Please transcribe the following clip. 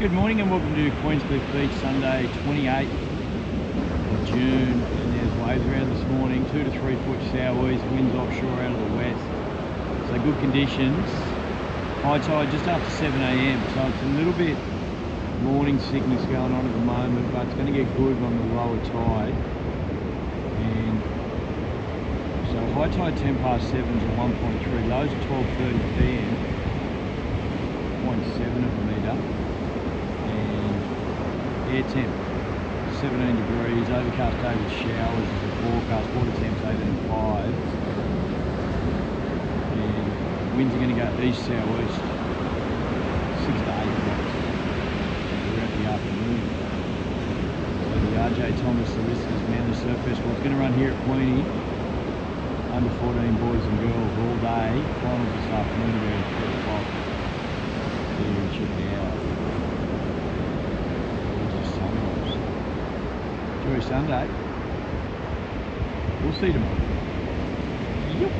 Good morning and welcome to Queenscliff Beach, Sunday 28th of June. And there's waves around this morning, 2 to 3 foot southeast, winds offshore out of the west. So good conditions. High tide just after 7 a.m. So it's a little bit morning sickness going on at the moment, but it's going to get good on the lower tide. And so high tide 10 past 7 is a 1.3, lows at 12:30 p.m. 0.7 of a metre. Air temp 17 degrees, overcast day with showers is the forecast, water temps 8 and 5. And winds are going to go east southeast 6 to 8 knots throughout the afternoon. So the RJ Thomas Solicitors Manly Surf Festival is going to run here at Queenie. Under 14 boys and girls all day. Finals this afternoon around 3 o'clock. Here and check it out. Enjoy Sunday. We'll see you tomorrow. Yep.